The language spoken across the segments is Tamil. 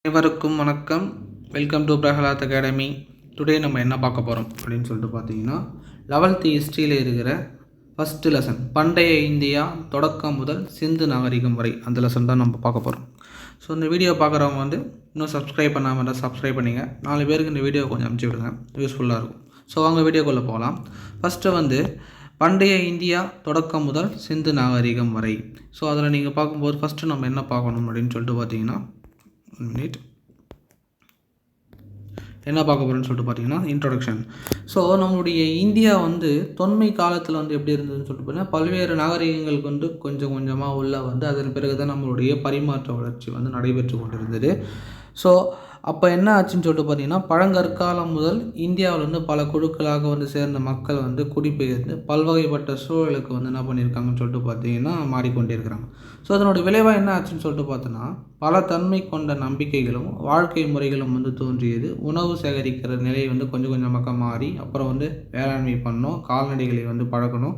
அனைவருக்கும் வணக்கம். Welcome to Prahlad academy. Today நம்ம என்ன பார்க்க போகிறோம் அப்படின்னு சொல்லிட்டு பார்த்தீங்கன்னா 11th ஹிஸ்ட்ரியில் இருக்கிற ஃபஸ்ட்டு லெசன் பண்டைய இந்தியா தொடக்கம் முதல் சிந்து நாகரிகம் வரை அந்த லெசன் தான் நம்ம பார்க்க போகிறோம். ஸோ இந்த வீடியோ பார்க்குறவங்க இன்னும் சப்ஸ்கிரைப் பண்ணாமல் இருந்தால் சப்ஸ்கிரைப் பண்ணிங்க. 4 பேருக்கு இந்த வீடியோ கொஞ்சம் அனுப்பிச்சி விடுங்க, யூஸ்ஃபுல்லாக இருக்கும். ஸோ அவங்க வீடியோக்குள்ளே போகலாம். ஃபஸ்ட்டு பண்டைய இந்தியா தொடக்கம் முதல் சிந்து நாகரிகம் வரை. ஸோ அதில் நீங்கள் பார்க்கும்போது ஃபஸ்ட்டு நம்ம என்ன பார்க்கணும் அப்படின்னு சொல்லிட்டு பார்த்தீங்கன்னா என்ன பார்க்க போகிறோன்னு சொல்லிட்டு பார்த்தீங்கன்னா இன்ட்ரொடக்ஷன். ஸோ நம்மளுடைய இந்தியா தொன்மை காலத்தில் எப்படி இருந்ததுன்னு சொல்லிட்டு பார்த்தீங்கன்னா பல்வேறு நாகரிகங்களுக்கு கொஞ்சம் கொஞ்சமாக உள்ள அதன் பிறகு தான் நம்மளுடைய பரிமாற்ற வளர்ச்சி நடைபெற்று கொண்டிருந்தது. ஸோ அப்போ என்ன ஆச்சுன்னு சொல்லிட்டு பார்த்தீங்கன்னா பழங்கற்காலம் முதல் இந்தியாவில் பல குழுக்களாக சேர்ந்த மக்கள் குடிபெயர்ந்து பல்வகைப்பட்ட சூழலுக்கு என்ன பண்ணியிருக்காங்கன்னு சொல்லிட்டு பார்த்தீங்கன்னா மாறிக்கொண்டே இருக்கிறாங்க. ஸோ அதனுடைய விளைவாக என்ன ஆச்சுன்னு சொல்லிட்டு பார்த்தோன்னா பல தன்மை கொண்ட நம்பிக்கைகளும் வாழ்க்கை முறைகளும் தோன்றியது. உணவு சேகரிக்கிற நிலை கொஞ்சம் கொஞ்சமாக மாறி அப்புறம் வேளாண்மை பண்ணோம், கால்நடைகளை பழக்கணும்.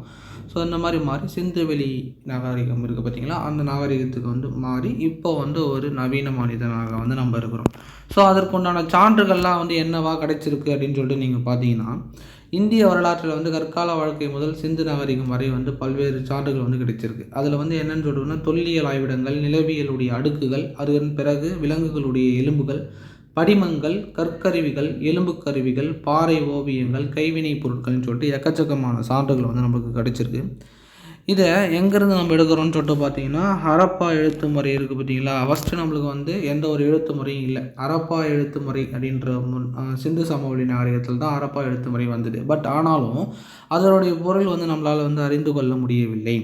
ஸோ இந்த மாதிரி மாறி சிந்துவெளி நாகரிகம் இருக்குது பார்த்தீங்களா, அந்த நாகரிகத்துக்கு மாறி இப்போ ஒரு நவீன மனிதனாக நம்ம இருக்கிறோம். ஸோ அதற்குண்டான சான்றுகள்லாம் என்னவா கிடைச்சிருக்கு அப்படின்னு சொல்லிட்டு நீங்கள் பார்த்தீங்கன்னா இந்திய வரலாற்றில் கற்கால வாழ்க்கை முதல் சிந்து நாகரிகம் வரை பல்வேறு சான்றுகள் கிடைச்சிருக்கு. அதில் என்னென்னு சொல்லிட்டுன்னா தொல்லியல் ஆய்விடங்கள், நிலவியலுடைய அடுக்குகள், அதன் பிறகு விலங்குகளுடைய எலும்புகள், படிமங்கள், கற்கருவிகள், எலும்பு கருவிகள், பாறை ஓவியங்கள், கைவினைப் பொருட்கள்னு சொல்லிட்டு எக்கச்சக்கமான சான்றுகள் நம்மளுக்கு கிடைச்சிருக்கு. இதை எங்கேருந்து நம்ம எடுக்கிறோன்னு சொல்லிட்டு பார்த்தீங்கன்னா ஹரப்பா எழுத்து முறை இருக்குது பார்த்தீங்களா. ஃபஸ்ட்டு நம்மளுக்கு எந்த ஒரு எழுத்து முறையும் இல்லை. ஹரப்பா எழுத்து முறை அப்படின்ற சிந்து சமவெளி நாகரிகத்தில் தான் ஹரப்பா எழுத்து முறை வந்தது. பட் ஆனாலும் அதனுடைய பொருள் நம்மளால் அறிந்து கொள்ள முடியவில்லை.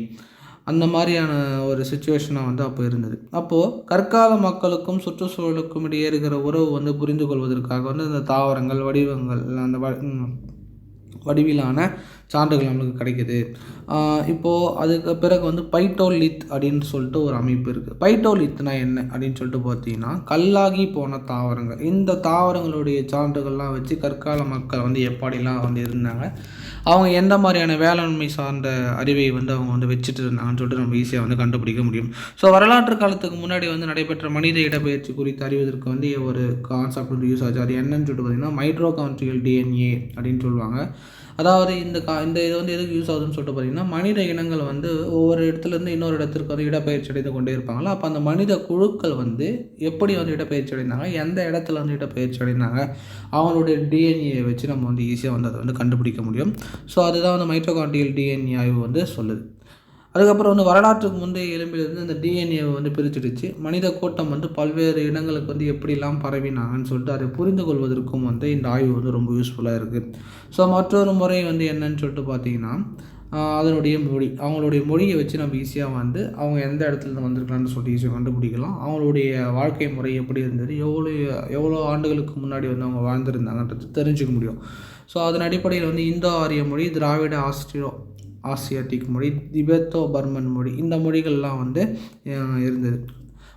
அந்த மாதிரியான ஒரு சுச்சுவேஷனாக அப்போ இருந்தது. அப்போது கற்கால மக்களுக்கும் சுற்றுச்சூழலுக்கும் இடையே இருக்கிற உறவு புரிந்து கொள்வதற்காக இந்த தாவரங்கள், வடிவங்கள், அந்த வடிவிலான சான்றுகள் நம்மளுக்கு கிடைக்கிது. இப்போது அதுக்கு பிறகு பைட்டோலித் அப்படின்னு சொல்லிட்டு ஒரு அமைப்பு இருக்குது. பைட்டோலித்னா என்ன அப்படின்னு சொல்லிட்டு பார்த்தீங்கன்னா கல்லாகி போன தாவரங்கள். இந்த தாவரங்களுடைய சான்றுகள்லாம் வச்சு கற்கால மக்கள் எப்படிலாம் இருந்தாங்க, அவங்க எந்த மாதிரியான வேளாண்மை சார்ந்த அறிவை அவங்க வச்சுட்டு இருந்தாங்கன்னு சொல்லிட்டு நம்ம ஈஸியாக கண்டுபிடிக்க முடியும். ஸோ வரலாற்று காலத்துக்கு முன்னாடி நடைபெற்ற மனித இடப்பெயர்ச்சி குறித்து அறிவதற்கு ஒரு கான்செப்ட் யூஸ் ஆச்சு. அது என்னன்னு சொல்லிட்டு பார்த்தீங்கன்னா மைட்ரோகாண்ட்ரியல் டிஎன்ஏ அப்படின்னு சொல்லுவாங்க. அதாவது இந்த இது எதுக்கு யூஸ் ஆகுதுன்னு சொல்லிட்டு பார்த்தீங்கன்னா மனித இனங்கள் ஒவ்வொரு இடத்துலேருந்து இன்னொரு இடத்திற்கு இடப்பெயர்ச்சி அடைந்து கொண்டே இருப்பாங்களா. அப்போ அந்த மனித குழுக்கள் எப்படி இடப்பெயர்ச்சி அடைந்தாங்க, எந்த இடத்துல இடப்பெயர்ச்சி அடைந்தாங்க, அவங்களுடைய டிஎன்ஏ வச்சு நம்ம ஈஸியாக அதை கண்டுபிடிக்க முடியும். ஸோ அதுதான் மைட்டோகாண்ட்ரியல் டிஎன்ஏ ஆய்வு சொல்லுது. அதுக்கப்புறம் வரலாற்றுக்கு முந்தைய எலும்பிலிருந்து இந்த டிஎன்ஏவை பிரிச்சுடுச்சு. மனித கூட்டம் பல்வேறு இடங்களுக்கு எப்படிலாம் பரவினாங்கன்னு சொல்லிட்டு அதை புரிந்து கொள்வதற்கும் இந்த ஆய்வு ரொம்ப யூஸ்ஃபுல்லாக இருக்குது. ஸோ மற்றொரு முறை என்னன்னு சொல்லிட்டு பார்த்தீங்கன்னா அதனுடைய மொழி, அவங்களுடைய மொழியை வச்சு நம்ம ஈஸியாக அவங்க எந்த இடத்துலேருந்து வந்திருக்கலான்னு சொல்லிட்டு ஈஸியாக கண்டுபிடிக்கலாம். அவங்களுடைய வாழ்க்கை முறை எப்படி இருந்தது, எவ்வளோ ஆண்டுகளுக்கு முன்னாடி அவங்க வாழ்ந்துருந்தாங்கன்றது தெரிஞ்சுக்க முடியும். ஸோ அதன் அடிப்படையில் இந்தோ ஆரிய மொழி, திராவிட ஆசியாட்டிக் மொழி, திபெத்தோ பர்மன் மொழி, இந்த மொழிகள்லாம் இருந்தது.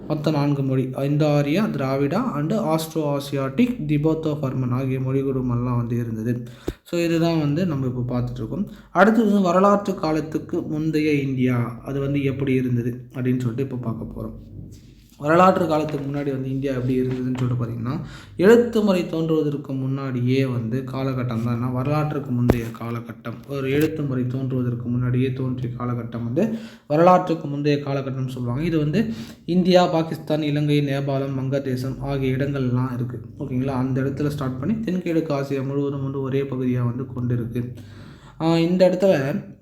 மொத்தம் 4 மொழி, Indo Aryan, Dravida and Austro Asiatic, Tibeto Burman ஆகிய மொழி குடும்பம்லாம் இருந்தது. ஸோ இதுதான் நம்ம இப்போ பார்த்துட்ருக்கோம். அடுத்தது வரலாற்று காலத்துக்கு முந்தைய இந்தியா அது எப்படி இருந்தது அப்படின்னு சொல்லிட்டு இப்போ பார்க்க போகிறோம். வரலாற்று காலத்துக்கு முன்னாடி இந்தியா எப்படி இருந்ததுன்னு சொல்லிட்டு பார்த்திங்கன்னா எழுத்து முறை தோன்றுவதற்கு முன்னாடியே காலகட்டம் தான் வரலாற்றுக்கு முந்தைய காலகட்டம். ஒரு எழுத்து முறை தோன்றுவதற்கு முன்னாடியே தோன்றிய காலகட்டம் வரலாற்றுக்கு முந்தைய காலகட்டம்னு சொல்லுவாங்க. இது இந்தியா, பாகிஸ்தான், இலங்கை, நேபாளம், வங்கதேசம் ஆகிய இடங்கள்லாம் இருக்குது. ஓகேங்களா. அந்த இடத்துல ஸ்டார்ட் பண்ணி தென்கிழக்கு ஆசியா முழுவதும் ஒரே பகுதியாக கொண்டு இருக்குது. இந்த இடத்துல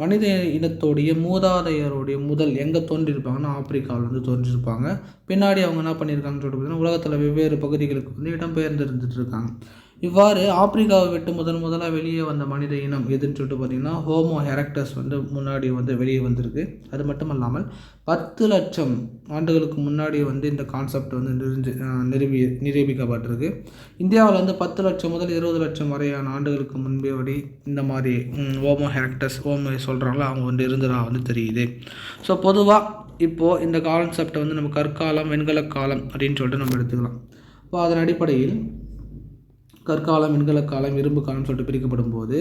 மனித இனத்தோடைய மூதாதையருடைய முதல் எங்கே தோன்றியிருப்பாங்கன்னா ஆப்பிரிக்காவில் தோன்றியிருப்பாங்க. பின்னாடி அவங்க என்ன பண்ணியிருக்காங்கன்னு சொல்லிட்டு பார்த்தீங்கன்னா உலகத்தில் வெவ்வேறு பகுதிகளுக்கு இடம்பெயர்ந்துருந்துட்டு இருக்காங்க. இவ்வாறு ஆப்பிரிக்காவை விட்டு முதலாக வெளியே வந்த மனித இனம் எதுன்னு சொல்லிட்டு பார்த்திங்கன்னா ஹோமோ எரெக்டஸ் முன்னாடி வெளியே வந்திருக்கு. அது மட்டும் இல்லாமல் 10 லட்சம் ஆண்டுகளுக்கு முன்னாடி இந்த கான்செப்ட் நிரூபிக்கப்பட்டிருக்கு. இந்தியாவில் 10 லட்சம் முதல் 20 லட்சம் வரையான ஆண்டுகளுக்கு முன்பே இந்த மாதிரி ஹோமோ எரெக்டஸ் சொல்கிறாங்களோ அவங்க இருந்ததாக தெரியுது. ஸோ பொதுவாக இப்போது இந்த கான்செப்டை நம்ம கற்காலம், வெண்கல காலம் அப்படின்னு சொல்லிட்டு நம்ம எடுத்துக்கலாம். இப்போ அதன் அடிப்படையில் கற்காலம், வெண்கல காலம், இரும்பு காலம் சொல்லிட்டு பிரிக்கப்படும் போது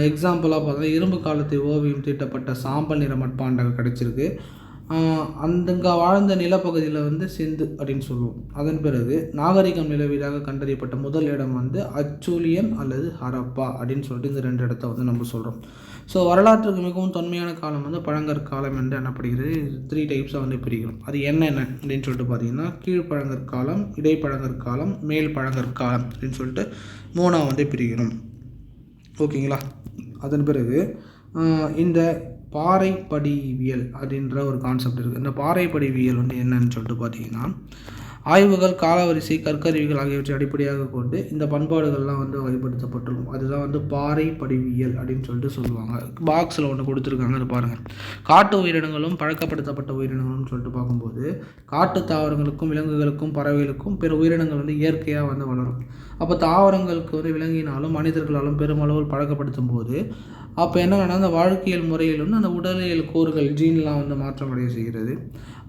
எக்ஸாம்பிளாக பார்த்தா இரும்பு காலத்தை ஓவியம் தீட்டப்பட்ட சாம்பல் நிற மட்பாண்டங்கள் கிடைச்சிருக்கு. அங்கே வாழ்ந்த நிலப்பகுதியில் வந்து சிந்து அப்படின்னு சொல்லுவோம். அதன் பிறகு நாகரிகம் நிலவியதாக கண்டறியப்பட்ட முதல் இடம் வந்து அச்சூலியன் அல்லது ஹரப்பா அப்படின்னு சொல்லிட்டு இந்த 2 இடத்த வந்து நம்ம சொல்கிறோம். ஸோ வரலாற்றுக்கு மிகவும் தொன்மையான காலம் வந்து பழங்கற்காலம் என்று எண்ணப்படுகிறது. 3 டைப்ஸாக வந்து பிரிக்கிறோம். அது என்னென்ன அப்படின்னு சொல்லிட்டு பார்த்தீங்கன்னா கீழ்ப்பழங்கற்காலம், இடைப்பழங்கற்காலம், மேல் பழங்கற்காலம் அப்படின்னு சொல்லிட்டு 3ஆக வந்து பிரிக்கிறோம். ஓகேங்களா? அதன் பிறகு இந்த பாறைப்படிவியல் அப்படின்ற ஒரு கான்செப்ட் இருக்குது. இந்த பாறைப்படிவியல் வந்து என்னன்னு சொல்லிட்டு பார்த்தீங்கன்னா ஆய்வுகள், காலவரிசை, கற்கருவிகள் ஆகியவற்றை அடிப்படையாக கொண்டு இந்த பண்பாடுகள்லாம் வந்து வகைப்படுத்தப்பட்டிருக்கும். அதுதான் வந்து பாறைப்படிவியல் அப்படின்னு சொல்லிட்டு சொல்லுவாங்க. பாக்ஸில் ஒன்று கொடுத்துருக்காங்க, அது பாருங்கள். காட்டு உயிரினங்களும் பழக்கப்படுத்தப்பட்ட உயிரினங்களும் சொல்லிட்டு பார்க்கும்போது காட்டு தாவரங்களுக்கும் விலங்குகளுக்கும் பறவைகளுக்கும் பிற உயிரினங்கள் வந்து இயற்கையாக வந்து வளரும். அப்போ தாவரங்களுக்கு வந்து விலங்கினாலும் மனிதர்களாலும் பெருமளவில் பழக்கப்படுத்தும் போது அப்போ என்னன்னா அந்த வாழ்க்கையல் முறையில் வந்து அந்த உடலியல் கூறுகள் ஜீன்லாம் வந்து மாற்றமடைய செய்கிறது.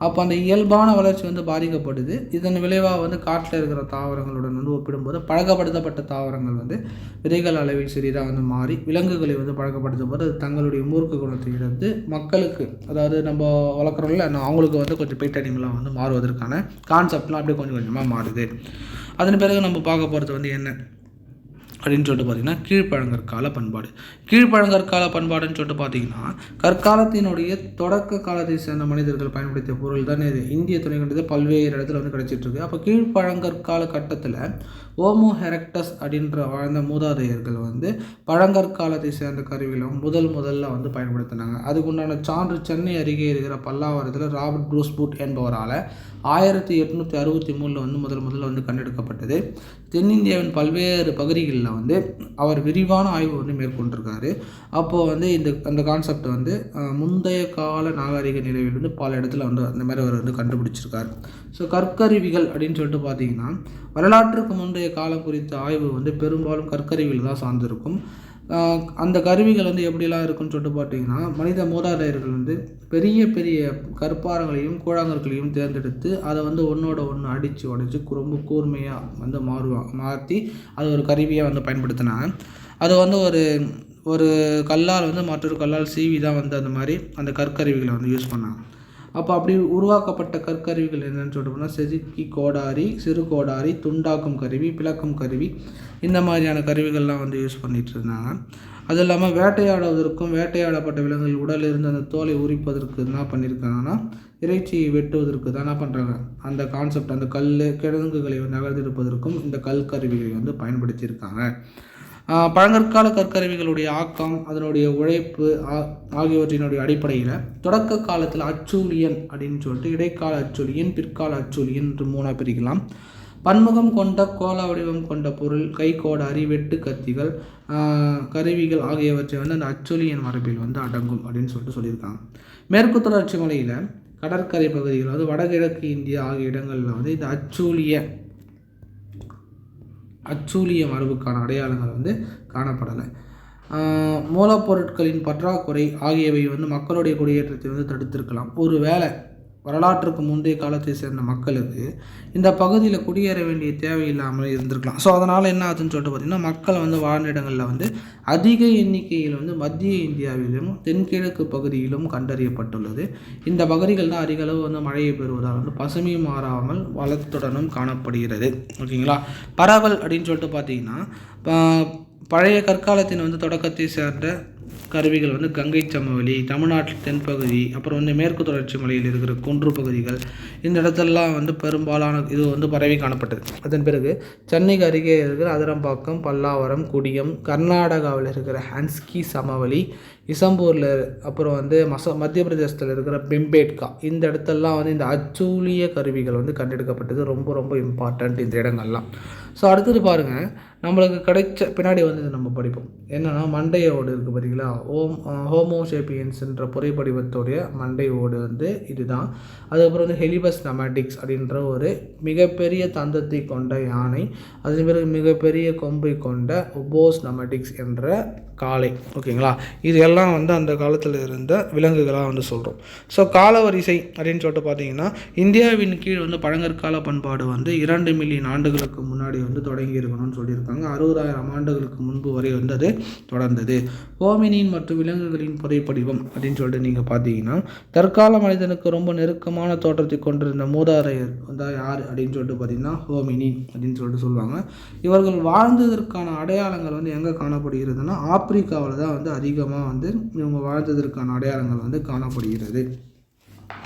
அப்போ அந்த இயல்பான வளர்ச்சி வந்து பாதிக்கப்படுது. இதன் விளைவாக வந்து காட்டில் இருக்கிற தாவரங்களுடன் வந்து ஒப்பிடும்போது பழக்கப்படுத்தப்பட்ட தாவரங்கள் வந்து விதைகள் அளவில் சிறிதாக வந்து மாறி விலங்குகளை வந்து பழக்கப்படுத்தும் போது அது தங்களுடைய மூர்க்க குணத்தை இழந்து மக்களுக்கு, அதாவது நம்ம வளர்க்குறோம்ல, அவங்களுக்கு வந்து கொஞ்சம் பெட் அனிமலாக வந்து மாறுவதற்கான கான்செப்ட்லாம் அப்படியே கொஞ்சம் கொஞ்சமாக மாறுது. அதன் பிறகு நம்ம பார்க்க போகிறது வந்து என்ன அப்படின்னு சொல்லிட்டு பார்த்தீங்கன்னா கீழ்ப்பழங்கற்கால பண்பாடு. கீழ்ப்பழங்கற்கால பண்பாடுன்னு சொல்லிட்டு பார்த்தீங்கன்னா கற்காலத்தினுடைய தொடக்க காலத்தை சேர்ந்த மனிதர்கள் பயன்படுத்திய பொருள் தான் இது. இந்திய துணைக்கண்டத்தில் பல்வேறு இடத்துல வந்து கிடைச்சிட்ருக்கு. அப்போ கீழ்ப்பழங்கற்கால கட்டத்தில் ஓமோ எரெக்டஸ் அப்படின்ற வாழ்ந்த மூதாதையர்கள் வந்து பழங்கற்காலத்தை சேர்ந்த கருவிகளும் முதல்ல வந்து பயன்படுத்தினாங்க. அதுக்குண்டான சான்று சென்னை அருகே இருக்கிற பல்லாவரத்தில் ராபர்ட் ப்ரூஸ் பூட் என்பவரால் 1863 வந்து முதல்ல வந்து கண்டெடுக்கப்பட்டது. தென்னிந்தியாவின் பல்வேறு பகுதிகளில் வந்து அவர் விரிவான ஆய்வு வந்து மேற்கொண்டிருக்காரு. அப்போது வந்து அந்த கான்செப்டை வந்து முந்தைய கால நாகரிக நிலையில் வந்து பல இடத்துல வந்து அந்த மாதிரி அவர் வந்து கண்டுபிடிச்சிருக்காரு. ஸோ கற்கருவிகள் அப்படின்னு சொல்லிட்டு பார்த்தீங்கன்னா வரலாற்றுக்கு முந்தைய காலம் குறித்த ஆய்வு வந்து பெரும்பாலும் கற்கருவிகள் தான் சார்ந்திருக்கும். அந்த கருவிகள் வந்து எப்படிலாம் இருக்குன்னு சொல்லிட்டு பார்த்தீங்கன்னா மனித மூதாதையர்கள் வந்து பெரிய பெரிய கற்பாரங்களையும் கூழாங்கற்களையும் தேர்ந்தெடுத்து அதை வந்து ஒன்றோட ஒன்று அடித்து உடைச்சி ரொம்ப கூர்மையாக வந்து மாற்றி அது ஒரு கருவியாக வந்து பயன்படுத்தினாங்க. அது வந்து ஒரு கல்லால் வந்து மற்றொரு கல்லால் சீவி தான் வந்து அந்த மாதிரி அந்த கற்கருவிகளை வந்து யூஸ் பண்ணாங்க. அப்போ அப்படி உருவாக்கப்பட்ட கற்கருவிகள் என்னென்னு சொல்லிட்டு போனால் செதுக்கி கோடாரி, சிறு கோடாரி, துண்டாக்கும் கருவி, பிளக்கும் கருவி, இந்த மாதிரியான கருவிகள்லாம் வந்து யூஸ் பண்ணிகிட்டு இருந்தாங்க. அது இல்லாமல் வேட்டையாடுவதற்கும் வேட்டையாடப்பட்ட விலங்குகள் உடலில் இருந்து அந்த தோலை உரிப்பதற்கு என்ன பண்ணியிருக்காங்கன்னா இறைச்சியை வெட்டுவதற்கு தான் என்ன பண்ணுறாங்க அந்த கான்செப்ட், அந்த கிழங்குகளை வந்து நகர்த்தெடுப்பதற்கும் இந்த கல் கருவிகளை வந்து பயன்படுத்தியிருக்காங்க. பழங்கற்கால கற்கருவிகளுடைய ஆக்கம், அதனுடைய உழைப்பு ஆகியவற்றினுடைய அடிப்படையில் தொடக்க காலத்தில் அச்சூலியன் அப்படின்னு சொல்லிட்டு இடைக்கால அச்சூலியன், பிற்கால அச்சூலியன் என்று 3ஆக பிரிக்கலாம். பன்முகம் கொண்ட கோல வடிவம் கொண்ட பொருள், கைக்கோடாரி, வெட்டு கத்திகள், கருவிகள் ஆகியவற்றை வந்து அந்த அச்சூலியன் மரபில் வந்து அடங்கும் அப்படின்னு சொல்லிட்டு சொல்லியிருக்காங்க. மேற்கு தொடர்ச்சி மலையில் கடற்கரை பகுதிகள், அதாவது வடகிழக்கு இந்தியா ஆகிய இடங்களில் வந்து இந்த அச்சூலிய மரபுக்கான அடையாளங்கள் வந்து காணப்படலை. மூலப்பொருட்களின் பற்றாக்குறை ஆகியவை வந்து மக்களுடைய குடியேற்றத்தை வந்து தடுத்திருக்கலாம். ஒரு வேளை வரலாற்றுக்கு முந்தைய காலத்தை சேர்ந்த மக்களுக்கு இந்த பகுதியில் குடியேற வேண்டிய தேவையில்லாமல் இருந்திருக்கலாம். ஸோ அதனால் என்ன ஆச்சுன்னு சொல்லிட்டு பார்த்திங்கன்னா மக்கள் வந்து வாழ்ந்த இடங்களில் வந்து அதிக எண்ணிக்கையில் வந்து மத்திய இந்தியாவிலும் தென்கிழக்கு பகுதியிலும் கண்டறியப்பட்டுள்ளது. இந்த பகுதிகள் தான் அதிக அளவு வந்து மழையை பெறுவதால் வந்து பசுமை மாறாமல் வளத்துடனும் காணப்படுகிறது. ஓகேங்களா? பரவல் அப்படின்னு சொல்லிட்டு பார்த்திங்கன்னா பழைய கற்காலத்தின் வந்து தொடக்கத்தை சேர்ந்த கருவிகள் வந்து கங்கை சமவெளி, தமிழ்நாட்டில் தென்பகுதி, அப்புறம் வந்து மேற்கு தொடர்ச்சி மலையில் இருக்கிற குன்று பகுதிகள், இந்த இடத்துலலாம் வந்து பெரும்பாலான இது வந்து பரவி காணப்பட்டது. அதன் பிறகு சென்னைக்கு அருகே இருக்கிற அதிரம்பாக்கம், பல்லாவரம், குடியம், கர்நாடகாவில் இருக்கிற ஹன்ஸ்கி சமவெளி, இசம்பூரில், அப்புறம் வந்து மத்திய பிரதேசத்தில் இருக்கிற பெம்பேட்கா, இந்த இடத்தெல்லாம் வந்து இந்த அச்சூலிய கருவிகள் வந்து கண்டெடுக்கப்பட்டது. ரொம்ப ரொம்ப இம்பார்ட்டண்ட் இந்த இடங்கள்லாம். ஸோ அடுத்தது பாருங்கள், நம்மளுக்கு கிடைச்ச பின்னாடி வந்து நம்ம படிப்போம் என்னென்னா மண்டை ஓடு இருக்குது பார்த்தீங்களா, ஹோமோசேபியன்ஸ்ன்ற புரைப்படிவத்தோடைய மண்டை ஓடு வந்து இதுதான். அதுக்கப்புறம் வந்து ஹெலிபஸ் நெமடிக்ஸ் அப்படின்ற ஒரு மிகப்பெரிய தந்தத்தை கொண்ட யானை, அதன் பிறகு மிகப்பெரிய கொம்பை கொண்ட ஒபோஸ் நெமடிக்ஸ் என்ற காளை. ஓகேங்களா, இது எல்லாம் வந்து அந்த காலத்தில் இருந்த விலங்குகளாக வந்து சொல்கிறோம். ஸோ காலவரிசை அப்படின்னு சொல்லிட்டு பார்த்தீங்கன்னா, இந்தியாவின் கீழ் வந்து பழங்கற்கால பண்பாடு வந்து 2 மில்லியன் ஆண்டுகளுக்கு முன்னாடி வந்து தொடங்கி இருக்கணும்னு சொல்லியிருக்காங்க. 60,000 ஆண்டுகளுக்கு முன்பு வரை வந்து அது தொடர்ந்தது. ஹோமினின் மற்றும் விலங்குகளின் புதைப்படிவம் அப்படின்னு சொல்லிட்டு நீங்கள் பார்த்தீங்கன்னா, தற்கால மனிதனுக்கு ரொம்ப நெருக்கமான தோற்றத்தை கொண்டிருந்த மூதாதையர் வந்து யார் அப்படின்னு சொல்லிட்டு பார்த்தீங்கன்னா, ஹோமினின் அப்படின்னு சொல்லிட்டு சொல்லுவாங்க. இவர்கள் வாழ்ந்ததற்கான அடையாளங்கள் வந்து எங்கே காணப்படுகிறதுனா, ஆப்பிரிக்காவில் தான் வந்து அதிகமாக வந்து இவங்க வாழ்ந்ததற்கான அடையாளங்கள் வந்து காணப்படுகிறது.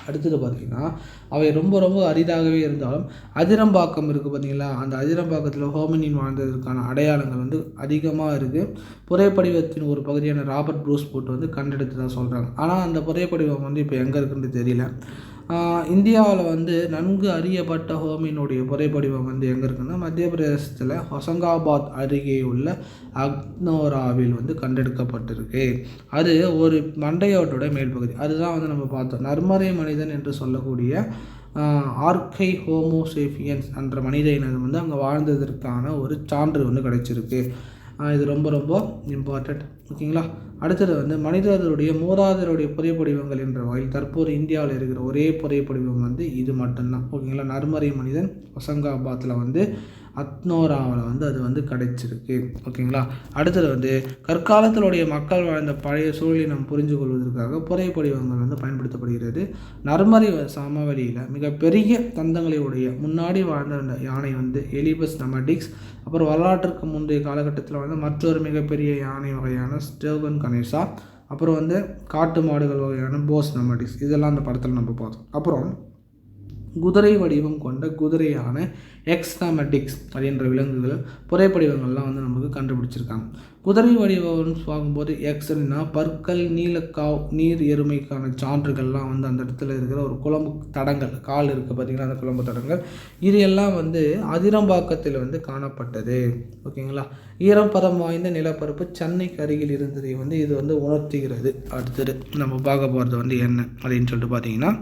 அடுத்தது பார்த்திங்கன்னா, அவை ரொம்ப ரொம்ப அரிதாகவே இருந்தாலும் அதிரம்பாக்கம் இருக்குது பார்த்திங்களா, அந்த அதிரம்பாக்கத்தில் ஹோமினின் வாழ்ந்ததற்கான அடையாளங்கள் வந்து அதிகமாக இருக்குது. புதைப்படிவத்தின் ஒரு பகுதியான ராபர்ட் ப்ரூஸ் போட்டு வந்து கண்டெடுத்து தான் சொல்கிறாங்க. ஆனால் அந்த புதைப்படிவம் வந்து இப்போ எங்கே இருக்குன்னு தெரியல. இந்தியாவில் வந்து நன்கு அறியப்பட்ட ஹோமினுடைய புதைப்படிவம் வந்து எங்கே இருக்குன்னா, மத்திய பிரதேசத்தில் ஹொசங்காபாத் அருகே உள்ள அக்னோராவில் வந்து கண்டெடுக்கப்பட்டிருக்கு. அது ஒரு மண்டையோட்டோட மேல்பகுதி. அதுதான் வந்து நம்ம பார்த்தோம். நர்மரை மனிதன் என்று சொல்லக்கூடிய ஆர்கை ஹோமோசேபியன்ஸ் என்ற மனித இனம் வந்து அங்கே வாழ்ந்ததற்கான ஒரு சான்று வந்து கிடைச்சிருக்கு. இது ரொம்ப ரொம்ப இம்பார்ட்டண்ட். ஓகேங்களா, அடுத்தது வந்து மனிதர்களுடைய மூதாதையருடைய புதைப்படிவங்கள் என்ற வகையில் தற்போது இந்தியாவில் இருக்கிற ஒரே புதைப்படிவம் வந்து இது மட்டும்தான். ஓகேங்களா, நர்மரை மனிதன் ஹொசங்காபாத்தில் வந்து அக்னோராவில் வந்து அது வந்து கிடைச்சிருக்கு. ஓகேங்களா, அடுத்தது வந்து கற்காலத்தினுடைய மக்கள் வாழ்ந்த பழைய சூழலை நம்ம புரிஞ்சு கொள்வதற்காக புதைப்படிவங்கள் வந்து பயன்படுத்தப்படுகிறது. நர்மரை சமவெளியில் மிகப்பெரிய தந்தங்களை உடைய முன்னாடி வாழ்ந்த யானை வந்து எலிபஸ் நமடிக்ஸ். அப்புறம் வரலாற்றுக்கு முந்தைய காலகட்டத்தில் வந்து மற்றொரு மிகப்பெரிய யானை வகையான ஸ்டோகன் கணேசா. அப்புறம் வந்து காட்டு மாடுகள் வகையான போஸ் நமடிக்ஸ். இதெல்லாம் அந்த படத்தில் நம்ம பார்த்தோம். அப்புறம் குதிரை வடிவம் கொண்ட குதிரையான எக்ஸ்தாமெட்டிக்ஸ் அப்படின்ற விலங்குகள் புதைப்படிவங்கள்லாம் வந்து நமக்கு கண்டுபிடிச்சிருக்காங்க. குதிரை வடிவம் பார்க்கும்போது எக்ஸ்னா பற்கள், நீலக்காவ், நீர் எருமைக்கான சான்றுகள்லாம் வந்து அந்த இடத்துல இருக்கிற ஒரு குழம்பு தடங்கள், கால் இருக்குது பார்த்திங்கன்னா, அந்த குழம்பு தடங்கள் இது எல்லாம் வந்து அதிரம்பாக்கத்தில் வந்து காணப்பட்டது. ஓகேங்களா, ஈரப்பதம் வாய்ந்த நிலப்பரப்பு சென்னைக்கு அருகில் இருந்ததை வந்து இது வந்து உணர்த்துகிறது. அடுத்தது நம்ம பார்க்க போகிறது வந்து என்ன அப்படின்னு சொல்லிட்டு பார்த்தீங்கன்னா,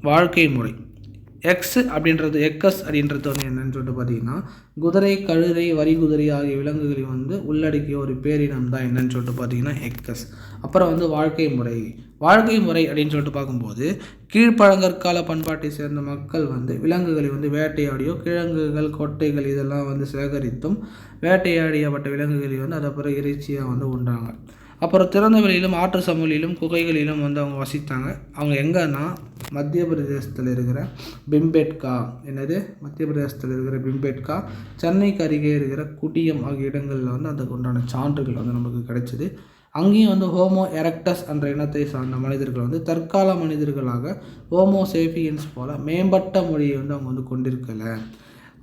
வாழ்க்கை முறை. எக்ஸ் அப்படின்றது வந்து என்னன்னு சொல்லிட்டு பார்த்தீங்கன்னா, குதிரை, கழுதை, வரி குதிரை ஆகிய விலங்குகளை வந்து உள்ளடக்கிய ஒரு பேரினம் தான் என்னன்னு சொல்லிட்டு பார்த்தீங்கன்னா எக்கஸ். அப்புறம் வந்து வாழ்க்கை முறை அப்படின்னு சொல்லிட்டு பார்க்கும்போது, கீழ்ப்பழங்கற்கால பண்பாட்டை சேர்ந்த மக்கள் வந்து விலங்குகளை வந்து வேட்டையாடியோ கிழங்குகள், கொட்டைகள் இதெல்லாம் வந்து சேகரித்தும் வேட்டையாடியப்பட்ட விலங்குகளை வந்து அதை பிறகு இறைச்சியாக வந்து உண்டாங்க. அப்புறம் திறந்த வெளியிலும் ஆற்று சமவெளியிலும் குகைகளிலும் வந்து அவங்க வசித்தாங்க. அவங்க எங்கன்னா மத்திய பிரதேசத்தில் இருக்கிற பிம்பேட்கா, சென்னைக்கு அருகே இருக்கிற குடியம் ஆகிய இடங்களில் வந்து அதுக்கு உண்டான சான்றுகள் வந்து நமக்கு கிடைச்சிது. அங்கேயும் வந்து ஹோமோ எரெக்டஸ் என்ற இனத்தை சார்ந்த மனிதர்கள் வந்து தற்கால மனிதர்களாக ஹோமோ சேபியன்ஸ் போல் மேம்பட்ட மொழியை வந்து அவங்க வந்து கொண்டிருக்கலை.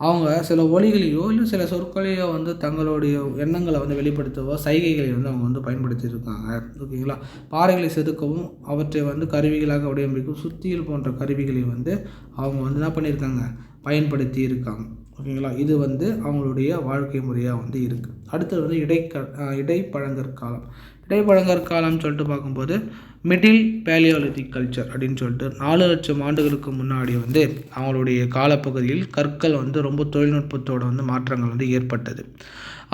அவங்க சில ஒலிகளையோ இல்லை சில சொற்களையோ வந்து தங்களுடைய எண்ணங்களை வந்து வெளிப்படுத்தவோ சைகைகளை வந்து அவங்க வந்து பயன்படுத்தியிருக்காங்க. ஓகேங்களா, பாறைகளை செதுக்கவும் அவற்றை வந்து கருவிகளாக வடிவமைக்கும் சுத்தியல் போன்ற கருவிகளை வந்து அவங்க வந்து என்ன பண்ணியிருக்காங்க, பயன்படுத்தி இருக்காங்க. ஓகேங்களா, இது வந்து அவங்களுடைய வாழ்க்கை முறையாக வந்து இருக்குது. அடுத்தது வந்து இடைப்பழங்கற்காலம். இடைப்பழங்கற்காலம்னு சொல்லிட்டு பார்க்கும்போது மிடில் பேலியோலித்திக் கல்ச்சர் அப்படின்னு சொல்லிட்டு 4 லட்சம் ஆண்டுகளுக்கு முன்னாடி வந்து அவங்களுடைய காலப்பகுதியில் கற்கள் வந்து ரொம்ப தொழில்நுட்பத்தோட வந்து மாற்றங்கள் வந்து ஏற்பட்டது.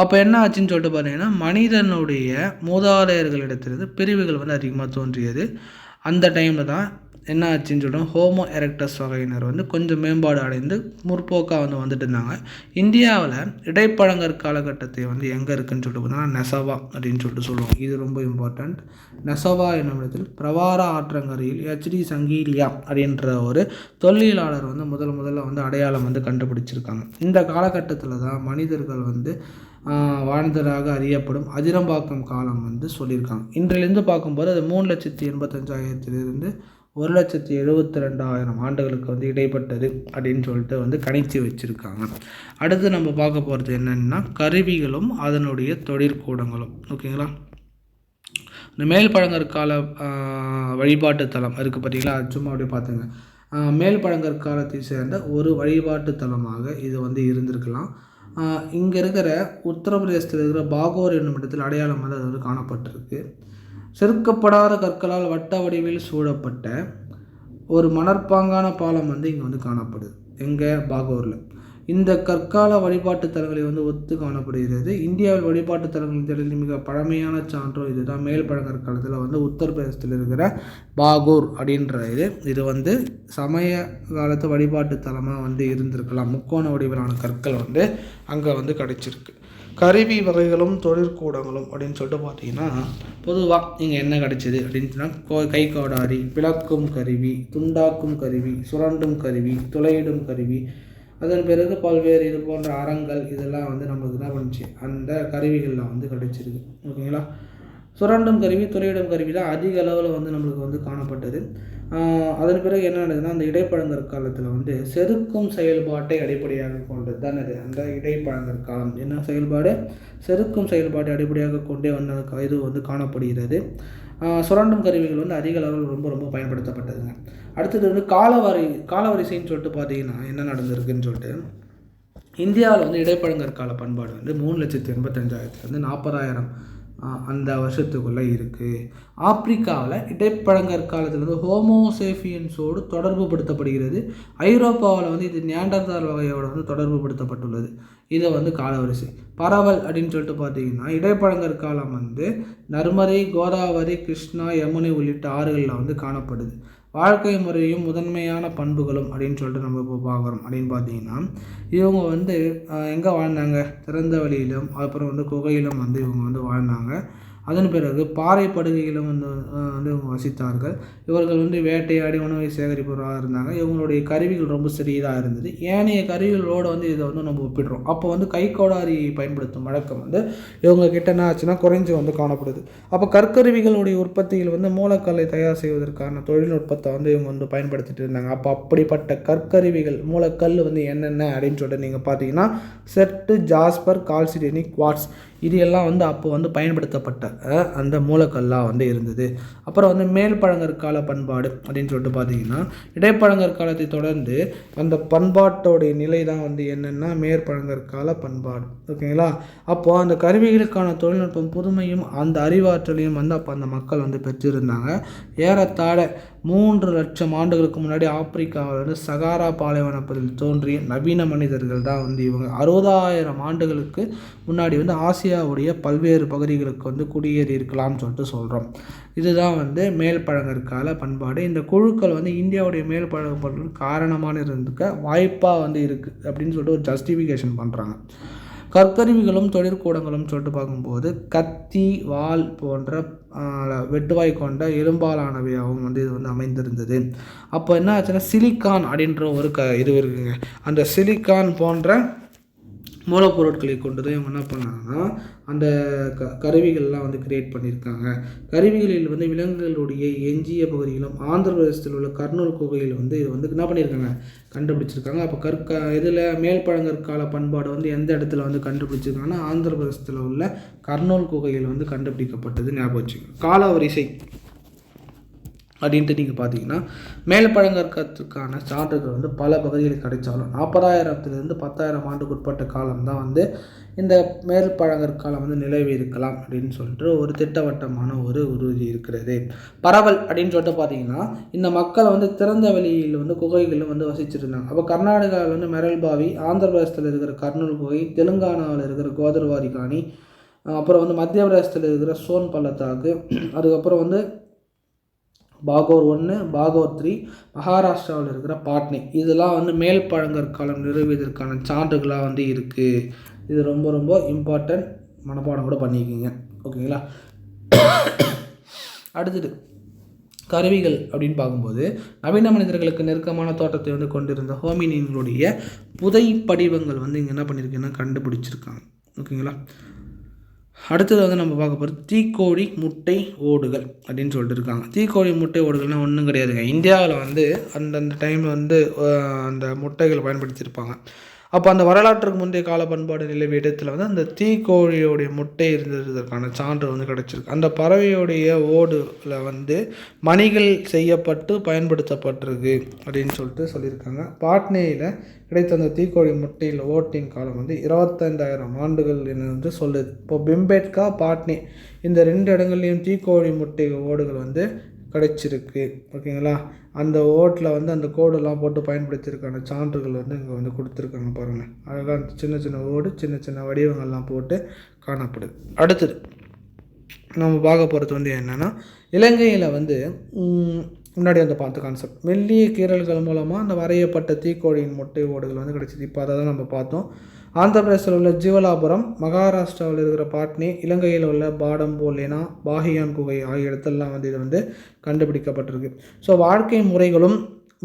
அப்போ என்ன ஆச்சுன்னு சொல்லிட்டு பார்த்தீங்கன்னா, மனிதனுடைய மூதாதையர்களிடத்திலிருந்து பிரிவுகள் வந்து அதிகமாக தோன்றியது. அந்த டைமில் தான் என்ன ஆச்சுன்னு சொல்லிட்டு ஹோமோ எரெக்டஸ் வகையினர் வந்து கொஞ்சம் மேம்பாடு அடைந்து முற்போக்காக வந்து வந்துட்டு இருந்தாங்க. இந்தியாவில் இடைப்பழங்கற் காலகட்டத்தை வந்து எங்கே இருக்குதுன்னு சொல்லிட்டு பார்த்தீங்கன்னா நெசவா அப்படின்னு சொல்லிட்டு சொல்லுவோம். இது ரொம்ப இம்பார்ட்டண்ட். நெசவா என்னும் இடத்தில் பிரவாரா ஆற்றங்கரையில் HD சங்கீலியா அப்படின்ற ஒரு தொல்லியலாளர் வந்து முதல்ல வந்து அடையாளம் வந்து கண்டுபிடிச்சிருக்காங்க. இந்த காலகட்டத்தில் தான் மனிதர்கள் வந்து வாழ்ந்ததாக அறியப்படும் அதிரம்பாக்கம் காலம் வந்து சொல்லியிருக்காங்க. இன்றிலிருந்து பார்க்கும்போது அது 3,85,000 1,72,000 ஆண்டுகளுக்கு வந்து இடைப்பட்டது அப்படின்னு சொல்லிட்டு வந்து கணிச்சு வச்சுருக்காங்க. அடுத்து நம்ம பார்க்க போகிறது என்னென்னா கருவிகளும் அதனுடைய தொழிற்கூடங்களும். ஓகேங்களா, இந்த மேல்பழங்கற்கால வழிபாட்டு தலம் இருக்குது பார்த்தீங்களா, அது சும்மா அப்படியே பார்த்துங்க. மேல்பழங்கற்காலத்தை சேர்ந்த ஒரு வழிபாட்டு தலமாக இது வந்து இருந்திருக்கலாம். இங்கே இருக்கிற உத்தரப்பிரதேசத்தில் இருக்கிற பாகோர் என்னும் இடத்தில் அடையாளம் வந்து அது வந்து காணப்பட்டிருக்கு. செதுக்கப்படாத கற்களால் வட்ட வடிவில் சூழப்பட்ட ஒரு மணற்பாங்கான பாலம் வந்து இங்கே வந்து காணப்படுது. எங்கே பாகூரில். இந்த கற்கால வழிபாட்டு தலங்களை வந்து ஒத்து காணப்படுகிறது. இந்தியாவில் வழிபாட்டு தலங்களின் தேடலில் மிக பழமையான சான்றும் இதுதான். மேல் பழங்கற்காலத்தில் வந்து உத்தரப்பிரதேசத்தில் இருக்கிற பாகூர் அப்படின்ற இது வந்து சமய காலத்து வழிபாட்டு தலமாக வந்து இருந்திருக்கலாம். முக்கோண வடிவிலான கற்கள் வந்து அங்கே வந்து கிடைச்சிருக்கு. கருவி வகைகளும் தொழிற்கூடங்களும் அப்படின்னு சொல்லிட்டு பார்த்தீங்கன்னா, பொதுவாக இங்கே என்ன கிடைச்சிது அப்படின்னு சொன்னால், கை கோடாரி, பிளக்கும் கருவி, துண்டாக்கும் கருவி, சுரண்டும் கருவி, துளையிடும் கருவி, அதன் பிறகு பல்வேறு இது போன்ற அறங்கள் இதெல்லாம் வந்து நம்மளுக்கு என்ன பண்ணுச்சு, அந்த கருவிகளில் வந்து கிடைச்சிருக்கு. ஓகேங்களா. சுரண்டும் கருவி, துளையிடும் கருவி தான் அதிக அளவில் வந்து நம்மளுக்கு வந்து காணப்பட்டது. அதன் பிறகு என்ன நடக்குதுன்னா, அந்த இடைப்பழங்கற்காலத்தில் வந்து செதுக்கும் செயல்பாட்டை அடிப்படையாக கொண்டது தான் அது. அந்த இடைப்பழங்கற்காலம் என்ன செயல்பாடு, செதுக்கும் செயல்பாட்டை அடிப்படையாக கொண்டே வந்து அந்த இது வந்து காணப்படுகிறது. சுரண்டும் கருவிகள் வந்து அதிக அளவில் ரொம்ப ரொம்ப பயன்படுத்தப்பட்டதுங்க. அடுத்தது வந்து காலவரிசைன்னு சொல்லிட்டு பார்த்தீங்கன்னா என்ன நடந்திருக்குன்னு சொல்லிட்டு, இந்தியாவில் வந்து இடைப்பழங்கற்கால பண்பாடு வந்து 3,85,000 40,000 அந்த வருஷத்துக்குள்ளே இருக்குது. ஆப்பிரிக்காவில் இடைப்பழங்கற்காலத்தில் ஹோமோசேஃபியன்ஸோடு தொடர்பு படுத்தப்படுகிறது. ஐரோப்பாவில் வந்து இது நியாண்டர்தால் வகையோடு வந்து தொடர்பு படுத்தப்பட்டுள்ளது. இதை வந்து காலவரிசை பரவல் அப்படின்னு சொல்லிட்டு பார்த்தீங்கன்னா, இடைப்பழங்கற்காலம் வந்து நர்மதை, கோதாவரி, கிருஷ்ணா, யமுனை உள்ளிட்ட ஆறுகளில் வந்து காணப்படுது. வாழ்க்கை முறையும் முதன்மையான பண்புகளும் அப்படின்னு சொல்லிட்டு நம்ம இப்போ பார்க்குறோம். அப்படின்னு பார்த்தீங்கன்னா, இவங்க வந்து எங்கே வாழ்ந்தாங்க, திறந்த வெளியிலும் அப்புறம் வந்து குகையிலும் வந்து இவங்க வந்து வாழ்ந்தாங்க. அதன் பிறகு பாறை படுகையிலும் வந்து இவங்க வசித்தார்கள். இவர்கள் வந்து வேட்டையாடி உணவை சேகரிப்பவராக இருந்தாங்க. இவங்களுடைய கருவிகள் ரொம்ப சிறியதாக இருந்தது. ஏனைய கருவிகளோடு வந்து இதை வந்து நம்ம ஒப்பிடுறோம். அப்போ வந்து கைக்கோடாரி பயன்படுத்தும் வழக்கம் வந்து இவங்க கிட்ட என்ன ஆச்சுன்னா குறைஞ்சி வந்து காணப்படுது. அப்போ கற்கருவிகளுடைய உற்பத்தியில் வந்து மூலக்கல்லை தயார் செய்வதற்கான தொழில்நுட்பத்தை வந்து இவங்க வந்து பயன்படுத்திட்டு இருந்தாங்க. அப்போ அப்படிப்பட்ட கற்கருவிகள் மூலக்கல் வந்து என்னென்ன அப்படின்னு சொல்லிட்டு நீங்கள் பார்த்தீங்கன்னா, செட்டு, ஜாஸ்பர், கால்சிடேனி, குவார்ட்ஸ் இது எல்லாம் வந்து அப்போ வந்து பயன்படுத்தப்பட்ட அந்த மூலக்கல்லாக வந்து இருந்தது. அப்புறம் வந்து மேல் பழங்கற்கால பண்பாடு அப்படின்னு சொல்லிட்டு பார்த்தீங்கன்னா, இடைப்பழங்கற்காலத்தை தொடர்ந்து அந்த பண்பாட்டோடைய நிலை தான் வந்து என்னென்னா மேற்பழங்கற்கால பண்பாடு. ஓகேங்களா. அப்போது அந்த கருவிகளுக்கான தொழில்நுட்பம் புதுமையும் அந்த அறிவாற்றலையும் வந்து அப்போ அந்த மக்கள் வந்து பெற்றிருந்தாங்க. ஏறத்தாழ 3 லட்சம் ஆண்டுகளுக்கு முன்னாடி ஆப்பிரிக்காவில் வந்து சகாரா பாலைவனப்பகுதியில் தோன்றிய நவீன மனிதர்கள் தான் வந்து இவங்க. 60,000 ஆண்டுகளுக்கு முன்னாடி வந்து ஆசியாவுடைய பல்வேறு பகுதிகளுக்கு வந்து குடியேறி இருக்கலாம்னு சொல்லிட்டு சொல்கிறோம். இதுதான் வந்து மேல் பழங்கற்கால பண்பாடு. இந்த குழுக்கள் வந்து இந்தியாவுடைய மேல் பழங்கற்கால காரணமான இருந்துக்க வாய்ப்பாக வந்து இருக்குது அப்படின்னு சொல்லிட்டு ஒரு ஜஸ்டிஃபிகேஷன் பண்ணுறாங்க. கற்கருவிகளும் தொழிற்கூடங்களும் சொல்லிட்டு பார்க்கும்போது கத்தி, வாள் போன்ற வெட்டுவாய் கொண்ட இரும்பாலானவையாகவும் வந்து இது வந்து அமைந்திருந்தது. அப்போ என்ன ஆச்சுன்னா, சிலிக்கான் அப்படின்ற ஒரு இது இருக்குங்க. அந்த சிலிக்கான் போன்ற மூலப்பொருட்களை கொண்டு தான் இவங்க என்ன பண்ணாங்கன்னா அந்த கருவிகள்லாம் வந்து கிரியேட் பண்ணியிருக்காங்க. கருவிகளில் வந்து விலங்குகளுடைய எஞ்சிய பகுதிகளும் ஆந்திர பிரதேசத்தில் உள்ள கர்னூல் குகையில் வந்து இது வந்து என்ன பண்ணியிருக்காங்க, கண்டுபிடிச்சிருக்காங்க. அப்போ இதில் மேல் பழங்கற்கால பண்பாடு வந்து எந்த இடத்துல வந்து கண்டுபிடிச்சிருக்காங்கன்னா, ஆந்திர பிரதேசத்தில் உள்ள கர்னூல் குகையில் வந்து கண்டுபிடிக்கப்பட்டது. ஞாபகம் வச்சுக்கோங்க. காலவரிசை அப்படின்ட்டு நீங்கள் பார்த்தீங்கன்னா, மேல் பழங்கற்காலத்துக்கான சான்றுகள் வந்து பல பகுதிகளில் கிடைச்சாலும் 40,000 10,000 ஆண்டுக்கு உட்பட்ட காலம் தான் வந்து இந்த மேல் பழங்கற்காலம் வந்து நிலவி இருக்கலாம் அப்படின்னு சொல்லிட்டு ஒரு திட்டவட்டமான ஒரு உறுதி இருக்கிறது. பரவல் அப்படின்னு சொல்லிட்டு பார்த்தீங்கன்னா, இந்த மக்கள் வந்து திறந்த வெளியில் வந்து குகைகளில் வந்து வசிச்சிருந்தாங்க. அப்போ கர்நாடகாவில் வந்து மெரல்பாவி, ஆந்திர பிரதேசத்தில் இருக்கிற கர்னூல் குகை, தெலுங்கானாவில் இருக்கிற கோதர்வாரி காணி, அப்புறம் வந்து மத்திய பிரதேசத்தில் இருக்கிற சோன் பள்ளத்தாக்கு, அதுக்கப்புறம் வந்து பாகூர் 1, பாகூர் 3, மகாராஷ்டிராவில் இருக்கிற பாட்னி, இதெல்லாம் வந்து மேல் பழங்கற்காலம் நிறுவியதற்கான சான்றுகளாக வந்து இருக்குது. இது ரொம்ப ரொம்ப இம்பார்ட்டன்ட், மனப்பாடம் கூட பண்ணிக்கோங்க. ஓகேங்களா. அடுத்தது கருவிகள் அப்படின்னு பார்க்கும்போது, நவீன மனிதர்களுக்கு நெருக்கமான தோற்றத்தை வந்து கொண்டிருந்த ஹோமினின்களுடைய புதை படிவங்கள் வந்து இங்கே என்ன பண்ணியிருக்குன்னா கண்டுபிடிச்சிருக்காங்க. ஓகேங்களா. அடுத்தது வந்து நம்ம பார்க்க போகிறது தீக்கோழி முட்டை ஓடுகள் அப்படின்னு சொல்லிட்டு இருக்காங்க. தீக்கோழி முட்டை ஓடுகள்னால் ஒன்றும் கிடையாதுங்க. இந்தியாவில் வந்து அந்தந்த டைமில் வந்து அந்த முட்டைகள் பயன்படுத்தியிருப்பாங்க. அப்போ அந்த வரலாற்றுக்கு முந்தைய கால பண்பாடு நிலவிய இடத்துல வந்து அந்த தீக்கோழியோடைய முட்டை இருந்ததற்கான சான்று வந்து கிடச்சிருக்கு. அந்த பறவையோடைய ஓடுல வந்து மணிகள் செய்யப்பட்டு பயன்படுத்தப்பட்டிருக்கு அப்படின்னு சொல்லிட்டு சொல்லியிருக்காங்க. பாட்னேயில் கிடைத்த அந்த தீக்கோழி முட்டையில் ஓட்டின் காலம் வந்து 25,000 ஆண்டுகள் என்று வந்து சொல்லுது. இப்போ பிம்பேட்கா, பாட்னே இந்த 2 இடங்கள்லையும் தீக்கோழி முட்டை ஓடுகள் வந்து கிடைச்சிருக்கு. ஓகேங்களா, அந்த ஓட்டில் வந்து அந்த கோடெல்லாம் போட்டு பயன்படுத்தியிருக்கான சான்றுகள் வந்து இங்கே வந்து கொடுத்துருக்காங்க பாருங்கள். அழகாக சின்ன சின்ன ஓடு சின்ன சின்ன வடிவங்கள்லாம் போட்டு காணப்படுது. அடுத்தது நம்ம பார்க்க போகிறது வந்து என்னென்னா, இலங்கையில் வந்து முன்னாடி வந்து பார்த்த கான்செப்ட் மெல்லிய கீறல்கள் மூலமாக அந்த வரையப்பட்ட தீக்கோழியின் முட்டை ஓடுகள் வந்து கிடைச்சிது. இப்போ அதை தான் நம்ம பார்த்தோம். ஆந்திர பிரதேசத்தில் உள்ள ஜீவலாபுரம், மகாராஷ்டிராவில் இருக்கிற பாட்னி, இலங்கையில் உள்ள பாடம்போலேனா, பாஹியான் குகை ஆகிய இடத்துலலாம் வந்து இது வந்து கண்டுபிடிக்கப்பட்டிருக்கு. ஸோ வாழ்க்கை முறைகளும்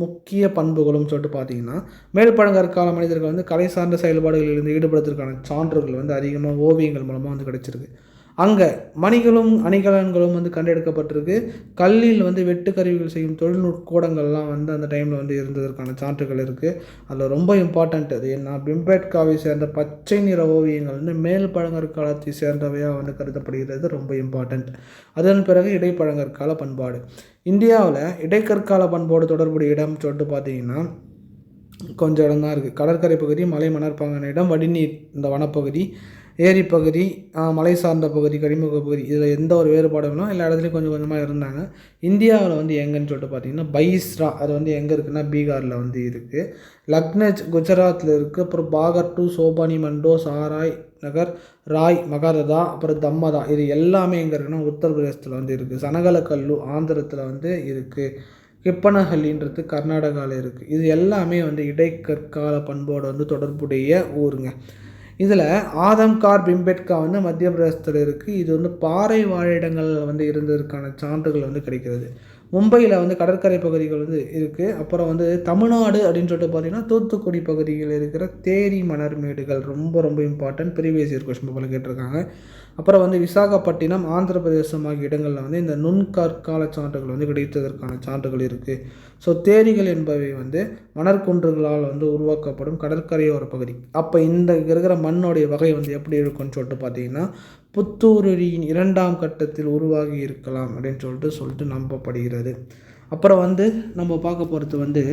முக்கிய பண்புகளும் சொல்லிட்டு பார்த்தீங்கன்னா, மேல் பழங்கற்கால மனிதர்கள் வந்து கலை சார்ந்த செயல்பாடுகளில் இருந்து ஈடுபடுத்துறதுக்கான சான்றுகள் வந்து அதிகமாக ஓவியங்கள் மூலமாக வந்து கிடைச்சிருக்கு. அங்கே மணிகளும் அணிகலன்களும் வந்து கண்டெடுக்கப்பட்டிருக்கு. கல்லில் வந்து வெட்டு கருவிகள் செய்யும் தொழில்நுட்பக்கூடங்கள்லாம் வந்து அந்த டைமில் வந்து இருந்ததற்கான சான்றுகள் இருக்குது. அதில் ரொம்ப இம்பார்ட்டண்ட் அது என்ன, பிம்பேட்காவை சேர்ந்த பச்சை நிற ஓவியங்கள் வந்து மேல் பழங்கற்காலத்தை சேர்ந்தவையாக வந்து கருதப்படுகிறது. ரொம்ப இம்பார்ட்டண்ட். அதன் பிறகு இடைப்பழங்கற்கால பண்பாடு. இந்தியாவில் இடைக்கற்கால பண்பாடு தொடர்புடைய இடம் சொல்லிட்டு பார்த்தீங்கன்னா கொஞ்சம் இடம் தான் இருக்குது. கடற்கரை பகுதி, மலை மணற்பாங்கான இடம், வடிநீர் இந்த வனப்பகுதி, ஏரி பகுதி, மலை சார்ந்த பகுதி, கனிமுக பகுதி, இதில் எந்த ஒரு வேறுபாடும் இல்லை. எல்லா இடத்துலையும் கொஞ்சம் கொஞ்சமாக இருந்தாங்க. இந்தியாவில் வந்து எங்கன்னு சொல்லிட்டு பார்த்தீங்கன்னா பைஸ்ரா, அது வந்து எங்கே இருக்குன்னா பீகாரில் வந்து இருக்குது. லக்னஜ் குஜராத்தில் இருக்குது. அப்புறம் பாகர் டு சோபானி மண்டோ, சாராய் நகர், ராய் மகரதா, அப்புறம் தம்மதா, இது எல்லாமே எங்கே இருக்குன்னா உத்தரப்பிரதேசத்தில் வந்து இருக்குது. சனகலக்கல்லு ஆந்திரத்தில் வந்து இருக்குது. கிப்பனஹள்ளின்றது கர்நாடகாவில் இருக்குது. இது எல்லாமே வந்து இடைக்கற்கால பண்போடு வந்து தொடர்புடைய ஊருங்க. இதில் ஆதம்கார் பிம்பெட்கா வந்து மத்திய பிரதேசத்தில் இருக்குது. இது வந்து பாறை வாழிடங்கள் வந்து இருந்ததற்கான சான்றுகள் வந்து கிடைக்கிறது. மும்பையில் வந்து கடற்கரை பகுதிகள் வந்து இருக்குது. அப்புறம் வந்து தமிழ்நாடு அப்படின்னு சொல்லிட்டு பார்த்தீங்கன்னா தூத்துக்குடி பகுதியில் இருக்கிற தேரி மணர்மேடுகள் ரொம்ப ரொம்ப இம்பார்ட்டன்ட். ப்ரீவியஸ் இயர் கொஸ்டின் பேப்பரில் கேட்டிருக்காங்க. அப்புறம் வந்து விசாகப்பட்டினம், ஆந்திர பிரதேசம் ஆகிய இடங்களில் வந்து இந்த நுண்கற்கால சான்றுகள் வந்து கிடைத்ததற்கான சான்றுகள் இருக்குது. ஸோ தேரிகள் என்பவை வந்து மணற்குன்றுகளால் வந்து உருவாக்கப்படும் கடற்கரையோர பகுதி. அப்போ இந்த இருக்கிற மண்ணோடைய வகை வந்து எப்படி இருக்குன்னு சொல்லிட்டு பார்த்தீங்கன்னா புத்தூரின் 2ஆம் கட்டத்தில் உருவாகி இருக்கலாம் அப்படின்னு சொல்லிட்டு நம்பப்படுகிறது. அப்புறம் வந்து நம்ம பார்க்க போகிறது வந்து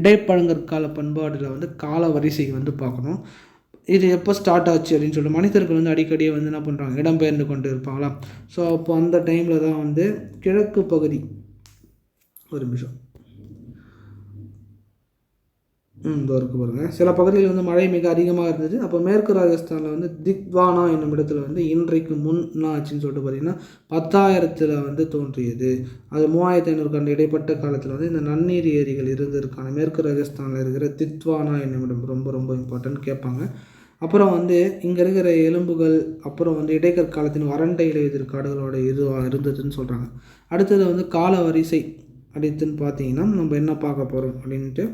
இடைப்பழங்கற்கால பண்பாடில் வந்து கால வரிசை வந்து பார்க்கணும். இது எப்போ ஸ்டார்ட் ஆச்சு அப்படின்னு சொல்லிட்டு மனிதர்கள் வந்து அடிக்கடியே வந்து என்ன பண்ணுறாங்க, இடம்பெயர்ந்து கொண்டு இருப்பாங்களா. ஸோ அப்போ அந்த டைமில் தான் வந்து கிழக்கு பகுதி ஒரு நிமிஷம் இருக்கு பாருங்கள். சில பகுதியில் வந்து மழை மிக அதிகமாக இருந்தது. அப்போ மேற்கு ராஜஸ்தானில் வந்து திக்வானா என்னும் இடத்துல வந்து இன்றைக்கு முன் என்ன ஆச்சுன்னு சொல்லிட்டு பார்த்திங்கன்னா 10,000 வந்து தோன்றியது. அது 3,500 ஆண்டு இடைப்பட்ட காலத்தில் வந்து இந்த நன்னீர் ஏரிகள் இருந்திருக்கான மேற்கு ராஜஸ்தானில் இருக்கிற தித்வானா என்னும் இடம் ரொம்ப ரொம்ப இம்பார்ட்டன்ட் கேட்பாங்க. அப்புறம் வந்து இங்கே இருக்கிற எலும்புகள், அப்புறம் வந்து இடைக்கற்காலத்தின் வறண்ட இலையுதிர் காடுகளோட இதுவாக இருந்ததுன்னு சொல்கிறாங்க. அடுத்தது வந்து கால வரிசை அப்படின்ட்டுன்னு பார்த்தீங்கன்னா நம்ம என்ன பார்க்க போகிறோம் அப்படின்ட்டு,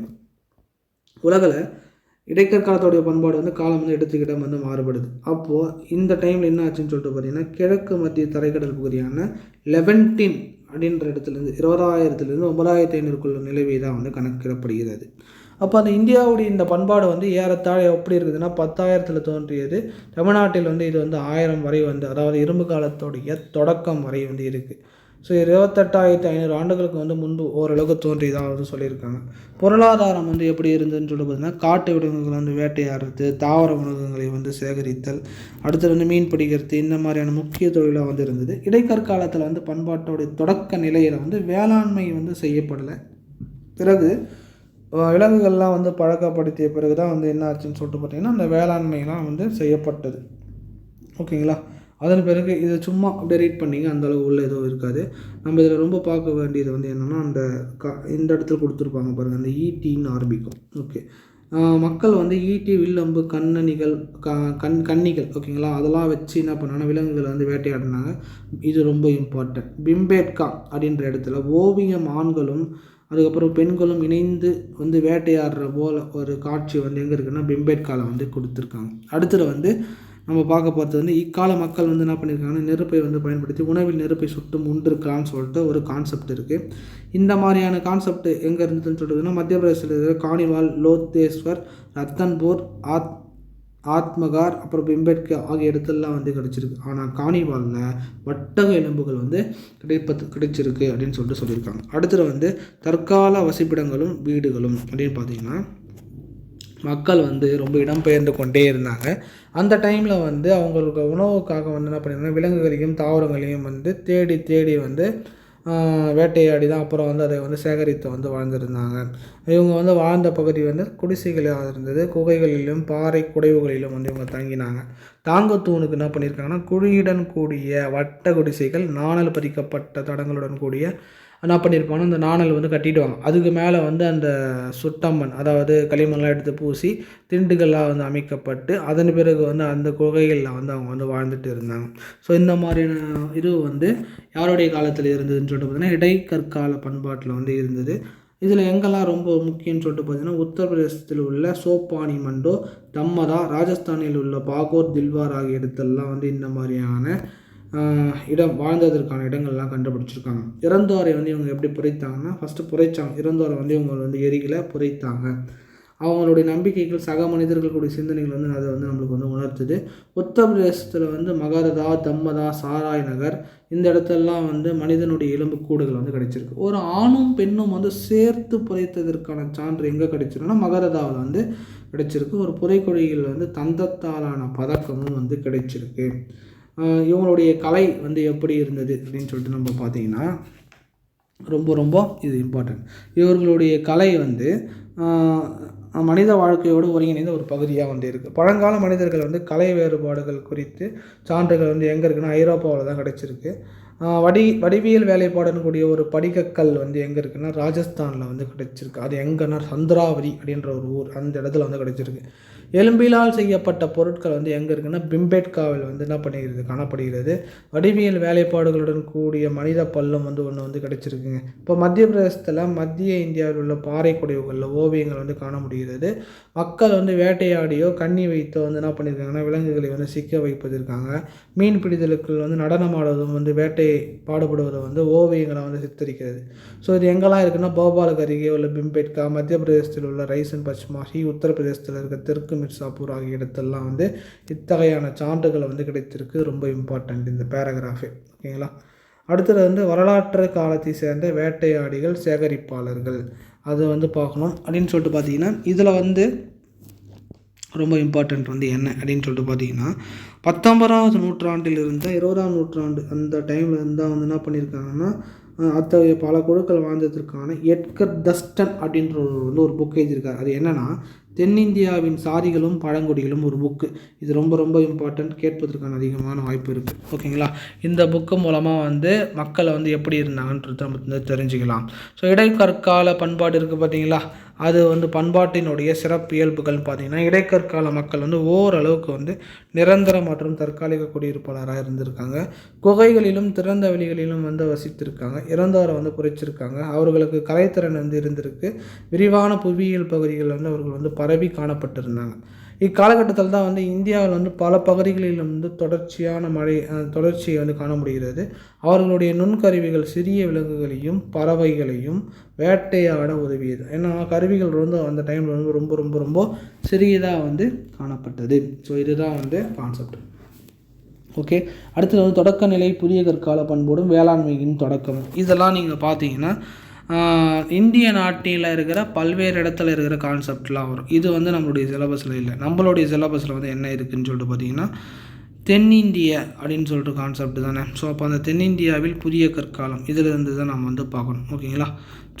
உலகில் இடைக்கற்காலத்தோடைய பண்பாடு வந்து காலம் வந்து இடத்துக்கிடம் வந்து மாறுபடுது. அப்போது இந்த டைமில் என்ன ஆச்சுன்னு சொல்லிட்டு பார்த்தீங்கன்னா கிழக்கு மத்திய தரைக்கடல் பகுதியான லெவன்டின் அப்படின்ற இடத்துலேருந்து 20,000 9,500 நிலவை தான் வந்து கணக்கிடப்படுகிறது. அப்போ அந்த இந்தியாவுடைய இந்த பண்பாடு வந்து ஏறத்தாழ எப்படி இருக்குதுன்னா 10,000 தோன்றியது. தமிழ்நாட்டில் வந்து இது வந்து 1000 வரை வந்து, அதாவது இரும்பு காலத்தோடைய தொடக்கம் வரை வந்து இருக்குது. ஸோ 28,500 ஆண்டுகளுக்கு வந்து முன்பு ஓரளவுக்கு தோன்றியதாக வந்து சொல்லியிருக்காங்க. பொருளாதாரம் வந்து எப்படி இருந்ததுன்னு சொல்லிட்டு பார்த்தீங்கன்னா காட்டு விலங்குகள் வந்து வேட்டையாடுறது, தாவர உணவுகளை வந்து சேகரித்தல், அடுத்து வந்து மீன் பிடிக்கிறது, இந்த மாதிரியான முக்கிய தொழிலாக வந்து இருந்தது. இடைக்கற்காலத்தில் வந்து பண்பாட்டோடைய தொடக்க நிலையில் வந்து வேளாண்மை வந்து செய்யப்படலை. பிறகு விலங்குகள்லாம் வந்து பழக்கப்படுத்திய பிறகு தான் வந்து என்ன ஆச்சுன்னு சொல்லிட்டு பார்த்தீங்கன்னா அந்த வேளாண்மைலாம் வந்து செய்யப்பட்டது. ஓகேங்களா, அதன் பிறகு இதை சும்மா அப்படியே ரீட் பண்ணிங்க, அந்தளவு உள்ள எதுவும் இருக்காது. நம்ம இதில் ரொம்ப பார்க்க வேண்டியது வந்து என்னென்னா அந்த இந்த இடத்துல கொடுத்துருப்பாங்க பாருங்கள், அந்த ஈட்டின்னு ஆரம்பிக்கும். ஓகே, மக்கள் வந்து ஈட்டி, வில்லம்பு, கண்ணணிகள், கன்னிகள், ஓகேங்களா, அதெல்லாம் வச்சு என்ன பண்ணாங்கன்னா விலங்குகளை வந்து வேட்டையாடினாங்க. இது ரொம்ப இம்பார்ட்டன்ட். பிம்பேட்கா அப்படின்ற இடத்துல ஓவியம் ஆண்களும் அதுக்கப்புறம் பெண்களும் இணைந்து வந்து வேட்டையாடுற போல் ஒரு காட்சி வந்து எங்கே இருக்குன்னா பிம்பேட்காவில் வந்து கொடுத்துருக்காங்க. அடுத்தது வந்து நம்ம பார்க்க போகிறது வந்து இக்கால மக்கள் வந்து என்ன பண்ணியிருக்காங்கன்னா நெருப்பை வந்து பயன்படுத்தி உணவில் நெருப்பை சுட்டு உண்டிருக்கலாம்னு சொல்லிட்டு ஒரு கான்செப்ட் இருக்குது. இந்த மாதிரியான கான்செப்ட் எங்கே இருந்ததுன்னு சொல்கிறதுன்னா மத்திய பிரதேசத்தில் இருக்கிற காணிவால், லோத்தேஸ்வர், ரத்தன்பூர், ஆத்மகார், அப்புறம் பிம்பேட்கா ஆகிய இடத்துலலாம் வந்து கிடச்சிருக்கு. ஆனால் காணிவாலில் வட்டக எலும்புகள் வந்து கிடைச்சிருக்கு அப்படின்னு சொல்லியிருக்காங்க. அடுத்தது வந்து தற்கால வசிப்பிடங்களும் வீடுகளும் அப்படின்னு பார்த்தீங்கன்னா மக்கள் வந்து ரொம்ப இடம்பெயர்ந்து கொண்டே இருந்தாங்க. அந்த டைமில் வந்து அவங்களுக்கு உணவுக்காக வந்து என்ன பண்ணியிருந்தாங்க விலங்குகளையும் தாவரங்களையும் வந்து தேடி வந்து வேட்டையாடி தான் அப்புறம் வந்து அதை வந்து சேகரித்து வந்து வாழ்ந்துருந்தாங்க. இவங்க வந்து வாழ்ந்த பகுதி வந்து குடிசைகளாக இருந்தது. குகைகளிலும் பாறை குடைவுகளிலும் வந்து இவங்க தங்கினாங்க. தாங்கத்தூணுக்கு என்ன பண்ணியிருக்காங்கன்னா, குழியுடன் கூடிய வட்ட குடிசைகள், நாணல் பதிக்கப்பட்ட தடங்களுடன் கூடிய என்ன பண்ணியிருப்பாங்கன்னா, அந்த நாணல் வந்து கட்டிடுவாங்க. அதுக்கு மேலே வந்து அந்த சுட்டம்மண், அதாவது களிமண்லாம் எடுத்து பூசி திண்டுகள்லாம் வந்து அமைக்கப்பட்டு, அதன் பிறகு வந்து அந்த குகைகளில் வந்து அவங்க வந்து வாழ்ந்துட்டு இருந்தாங்க. ஸோ இந்த மாதிரியான இது வந்து யாருடைய காலத்தில் இருந்ததுன்னு சொல்லிட்டு பார்த்தீங்கன்னா, இடைக்கற்கால பண்பாட்டில் வந்து இருந்தது. இதில் எங்கெல்லாம் ரொம்ப முக்கியம்னு சொல்லிட்டு பார்த்தீங்கன்னா, உத்தரப்பிரதேசத்தில் உள்ள சோப்பானி மண்டோ, தம்மதா, ராஜஸ்தானில் உள்ள பாகோர், தில்வார் ஆகிய இடத்துலலாம் வந்து இந்த மாதிரியான இடம் வாழ்ந்ததற்கான இடங்கள்லாம் கண்டுபிடிச்சிருக்காங்க. இறந்தோரை வந்து இவங்க எப்படி புதைத்தாங்கன்னா, ஃபஸ்ட்டு புதைச்சாங்க. இறந்தோரை வந்து இவங்க வந்து எரிகளை புதைத்தாங்க. அவங்களுடைய நம்பிக்கைகள், சக மனிதர்களுடைய சிந்தனைகள் வந்து அதை வந்து நம்மளுக்கு வந்து உணர்த்துது. உத்தரப்பிரதேசத்தில் வந்து மகரதா, தம்மதா, சாராய் நகர் இந்த இடத்துலலாம் வந்து மனிதனுடைய எலும்புக்கூடுகள் வந்து கிடைச்சிருக்கு. ஒரு ஆணும் பெண்ணும் வந்து சேர்த்து புதைத்ததற்கான சான்று எங்கே கிடைச்சிருக்குன்னா, மகரதாவில் வந்து கிடைச்சிருக்கு. ஒரு புதைக்குழியில் வந்து தந்தத்தாலான பதக்கமும் வந்து கிடைச்சிருக்கு. இவங்களுடைய கலை வந்து எப்படி இருந்தது அப்படின்னு சொல்லிட்டு நம்ம பார்த்தீங்கன்னா, ரொம்ப ரொம்ப இது இம்பார்ட்டன்ட். இவர்களுடைய கலை வந்து மனித வாழ்க்கையோடு ஒருங்கிணைந்த ஒரு பகுதியாக வந்து இருக்குது. பழங்கால மனிதர்கள் வந்து கலை வேறுபாடுகள் குறித்து சான்றுகள் வந்து எங்கே இருக்குன்னா, ஐரோப்பாவில் தான் கிடைச்சிருக்கு. வடிவியல் வேலைப்பாடுன்னு கூடிய ஒரு படிகக்கல் வந்து எங்கே இருக்குன்னா, ராஜஸ்தானில் வந்து கிடைச்சிருக்கு. அது எங்கன்னா சந்திராவதி அப்படின்ற ஒரு ஊர், அந்த இடத்துல வந்து கிடைச்சிருக்கு. எலும்பிலால் செய்யப்பட்ட பொருட்கள் வந்து எங்கே இருக்குன்னா, பிம்பேட்காவில் வந்து என்ன பண்ணிக்கிறது காணப்படுகிறது. வடிவியல் வேலைப்பாடுகளுடன் கூடிய மனித பல்லம் வந்து ஒன்று வந்து கிடைச்சிருக்குங்க. இப்போ மத்திய பிரதேசத்தில் மத்திய இந்தியாவில் உள்ள பாறை குடைவுகளில் ஓவியங்கள் வந்து காண முடிகிறது. மக்கள் வந்து வேட்டையாடியோ கண்ணி வைத்தோ வந்து என்ன பண்ணியிருக்காங்கன்னா, விலங்குகளை வந்து சிக்க வைப்பதற்காக மீன் பிடித்தலுக்கு வந்து நடனமாடுவதும் வந்து வேட்டை பாடுபடுவதை வந்து ஓவியங்களை வந்து சித்தரிக்கிறது. ஸோ இது எங்கெல்லாம் இருக்குன்னா, போபாலுக்கு அருகே உள்ள பிம்பேட்கா, மத்திய பிரதேசத்தில் உள்ள ரைசன் பச்மாஹி, உத்தரப்பிரதேசத்தில் இருக்க தெற்கு மிர்சாப்பூர் ஆகிய இடத்தெல்லாம் வந்து இத்தகையான சான்றுகளை வந்து கிடைத்திருக்கு. ரொம்ப இம்பார்ட்டண்ட் இந்த பேராகிராஃபு. ஓகேங்களா. அடுத்தது வந்து வரலாற்று காலத்தை சேர்ந்த வேட்டையாடிகள், சேகரிப்பாளர்கள் அதை வந்து பார்க்கணும். அப்படின்னு சொல்லிட்டு பார்த்தீங்கன்னா, இதில் வந்து ரொம்ப இம்பார்ட்டண்ட் வந்து என்ன அப்படின்னு சொல்லிட்டு பார்த்தீங்கன்னா, 19ஆவது நூற்றாண்டில் இருந்த 20ஆம் நூற்றாண்டு அந்த டைமில் இருந்தால் வந்து என்ன பண்ணியிருக்காங்கன்னா, அத்தகைய பல குழுக்கள் வாழ்ந்ததற்கான எட்கர் தஸ்டன் அப்படின்ற வந்து ஒரு புக் எழுதியிருக்காரு. அது என்னென்னா, தென்னிந்தியாவின் சாதிகளும் பழங்குடிகளும் ஒரு புக்கு. இது ரொம்ப ரொம்ப இம்பார்ட்டண்ட், கேட்பதற்கான அதிகமான வாய்ப்பு இருக்குது. ஓகேங்களா. இந்த புக்கு மூலமாக வந்து மக்களை வந்து எப்படி இருந்தாங்கன்றது நம்ம வந்து தெரிஞ்சுக்கலாம். ஸோ இடைக்கற்கால பண்பாடு இருக்குது பார்த்தீங்களா, அது வந்து பண்பாட்டினுடைய சிறப்பு இயல்புகள்னு பார்த்தீங்கன்னா, இடைக்கற்கால மக்கள் வந்து ஓரளவுக்கு வந்து நிரந்தர மற்றும் தற்காலிக குடியிருப்பாளராக இருந்திருக்காங்க. குகைகளிலும் திறந்த வெளிகளிலும் வந்து வசித்திருக்காங்க. இறந்தோரை வந்து குறைச்சிருக்காங்க. அவர்களுக்கு கலைத்திறன் வந்து இருந்திருக்கு. விரிவான புவியியல் பகுதிகளில் வந்து அவர்கள் வந்து பரவி காணப்பட்டிருந்தாங்க. இக்காலகட்டத்தில் தான் வந்து இந்தியாவில் வந்து பல பகுதிகளில் வந்து தொடர்ச்சியான தொடர்ச்சியை வந்து காண முடிகிறது. அவர்களுடைய நுண்கருவிகள் சிறிய விலங்குகளையும் பறவைகளையும் வேட்டையாட உதவியது. ஏன்னா கருவிகள் வந்து அந்த டைமில் வந்து ரொம்ப ரொம்ப ரொம்ப சிறியதாக வந்து காணப்பட்டது. ஸோ இதுதான் வந்து கான்செப்ட். ஓகே. அடுத்தது வந்து தொடக்க நிலை, புதிய கற்கால பண்போடும் வேளாண்மையின் தொடக்கம். இதெல்லாம் நீங்கள் பார்த்தீங்கன்னா இந்திய நாட்டில் இருக்கிற பல்வேறு இடத்துல இருக்கிற கான்செப்ட்லாம் வரும். இது வந்து நம்மளுடைய சிலபஸில் இல்லை. நம்மளுடைய சிலபஸில் வந்து என்ன இருக்குதுன்னு சொல்லிட்டு பார்த்தீங்கன்னா, தென்னிந்திய அப்படின்னு சொல்லிட்டு கான்செப்ட் தானே. ஸோ அப்போ அந்த தென்னிந்தியாவில் புதிய கற்காலம் இதிலிருந்து தான் நம்ம வந்து பார்க்கணும். ஓகேங்களா.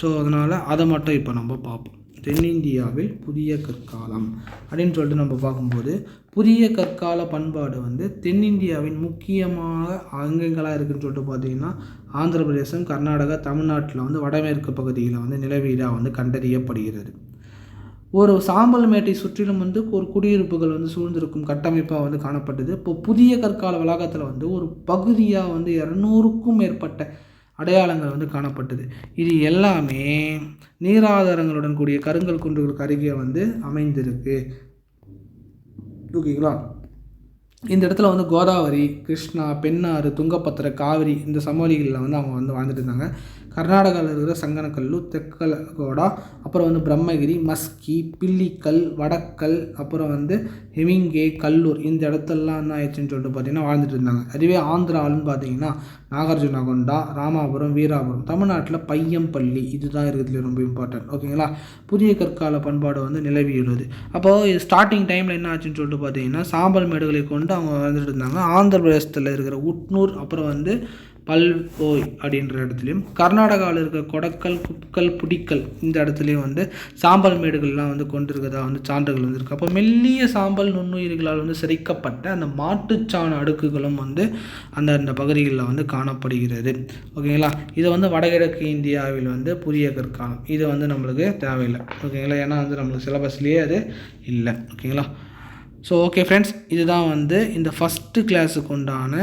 ஸோ அதனால் அதை மட்டும் இப்போ நம்ம பார்ப்போம். தென்னிந்தியாவில் புதிய கற்காலம் அப்படின்னு சொல்லிட்டு நம்ம பார்க்கும்போது, புதிய கற்கால பண்பாடு வந்து தென்னிந்தியாவின் முக்கியமாக அங்கங்களாக இருக்குதுன்னு சொல்லிட்டு பார்த்தீங்கன்னா, ஆந்திர பிரதேசம், கர்நாடகா, தமிழ்நாட்டில் வந்து வடமேற்கு பகுதியில் வந்து நிலவீடாக வந்து கண்டறியப்படுகிறது. ஒரு சாம்பல் மேட்டை சுற்றிலும் வந்து ஒரு குடியிருப்புகள் வந்து சூழ்ந்திருக்கும் கட்டமைப்பாக வந்து காணப்பட்டது. இப்போ புதிய கற்கால வளாகத்தில் வந்து ஒரு பகுதியாக வந்து 200க்கும் மேற்பட்ட அடையாளங்கள் வந்து காணப்பட்டது. இது எல்லாமே நீராதாரங்களுடன் கூடிய கருங்கல் குன்றுகளுக்கு அருகே வந்து அமைந்திருக்கு. ஓகேங்களா. இந்த இடத்துல வந்து கோதாவரி, கிருஷ்ணா, பெண்ணாறு, துங்கபத்திர, காவிரி இந்த சமவெளிகளில் வந்து அவங்க வந்து வாழ்ந்துட்டு இருந்தாங்க. கர்நாடகாவில் இருக்கிற சங்கனக்கல்லூர், தெக்கலகோடா, அப்புறம் வந்து பிரம்மகிரி, மஸ்கி, பில்லிக்கல், வடக்கல், அப்புறம் வந்து ஹெமிங்கே, கல்லூர் இந்த இடத்தெல்லாம் என்ன ஆயிடுச்சுன்னு சொல்லிட்டு பார்த்தீங்கன்னா வாழ்ந்துட்டு இருந்தாங்க. அதுவே ஆந்திராவில்னு பார்த்தீங்கன்னா நாகார்ஜுனகொண்டா, ராமாபுரம், வீராபுரம். தமிழ்நாட்டில் பையம்பள்ளி இதுதான் இருக்கிறதுல ரொம்ப இம்பார்ட்டன்ட். ஓகேங்களா. புதிய கற்கால பண்பாடு வந்து நிலவியுள்ளது. அப்போது ஸ்டார்டிங் டைமில் என்ன ஆச்சுன்னு சொல்லிட்டு பார்த்தீங்கன்னா, சாம்பல் மேடுகளை கொண்டு அவங்க வாழ்ந்துட்டு இருந்தாங்க. ஆந்திர பிரதேசத்தில் இருக்கிற உட்னூர், அப்புறம் வந்து பல்ஓய் அப்படின்ற இடத்துலையும், கர்நாடகாவில் இருக்க கொடக்கல், குப்கல், புடிக்கல் இந்த இடத்துலையும் வந்து சாம்பல் மேடுகள்லாம் வந்து கொண்டிருக்கிறதா வந்து சான்றுகள் வந்துருக்கு. அப்போ மெல்லிய சாம்பல் நுண்ணுயிர்களால் வந்து செரிக்கப்பட்ட அந்த மாட்டுச்சாண அடுக்குகளும் வந்து அந்த பகுதிகளில் வந்து காணப்படுகிறது. ஓகேங்களா. இது வந்து வடகிழக்கு இந்தியாவில் வந்து புதிய கற்காலம். இது வந்து நம்மளுக்கு தேவையில்லை. ஓகேங்களா. ஏன்னா வந்து நம்மளுக்கு சிலபஸ்லேயே அது இல்லை. ஓகேங்களா. ஸோ ஓகே ஃப்ரெண்ட்ஸ், இதுதான் வந்து இந்த ஃபஸ்ட்டு கிளாஸுக்கு உண்டான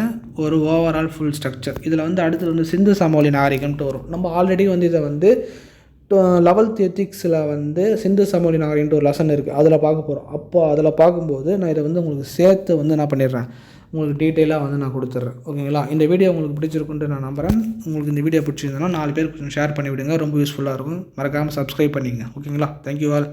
ஒரு ஓவரால் ஃபுல் ஸ்ட்ரக்சர். இதில் வந்து அடுத்தது வந்து சிந்து சமவெளி நாகரிகம்ட்டு வரும். நம்ம ஆல்ரெடி வந்து இதை வந்து 11th எத்திக்ஸில் வந்து சிந்து சமவெளி நாகரிகம்ட்டு ஒரு லெசன் இருக்குது, அதில் பார்க்க போகிறோம். அப்போ அதில் பார்க்கும்போது நான் இதை வந்து உங்களுக்கு சேர்த்து வந்து என்ன பண்ணிடுறேன், உங்களுக்கு டீட்டெயிலாக வந்து நான் கொடுத்துட்றேன். ஓகேங்களா. இந்த வீடியோ உங்களுக்கு பிடிச்சிருக்குன்ட்டு நான் நம்புகிறேன். உங்களுக்கு இந்த வீடியோ பிடிச்சிருந்தேன்னா 4 பேருக்கு ஷேர் பண்ணி விடுங்க, ரொம்ப யூஸ்ஃபுல்லாக இருக்கும். மறக்காமல் சப்ஸ்கிரைப் பண்ணிங்க. ஓகேங்களா. Thank you all.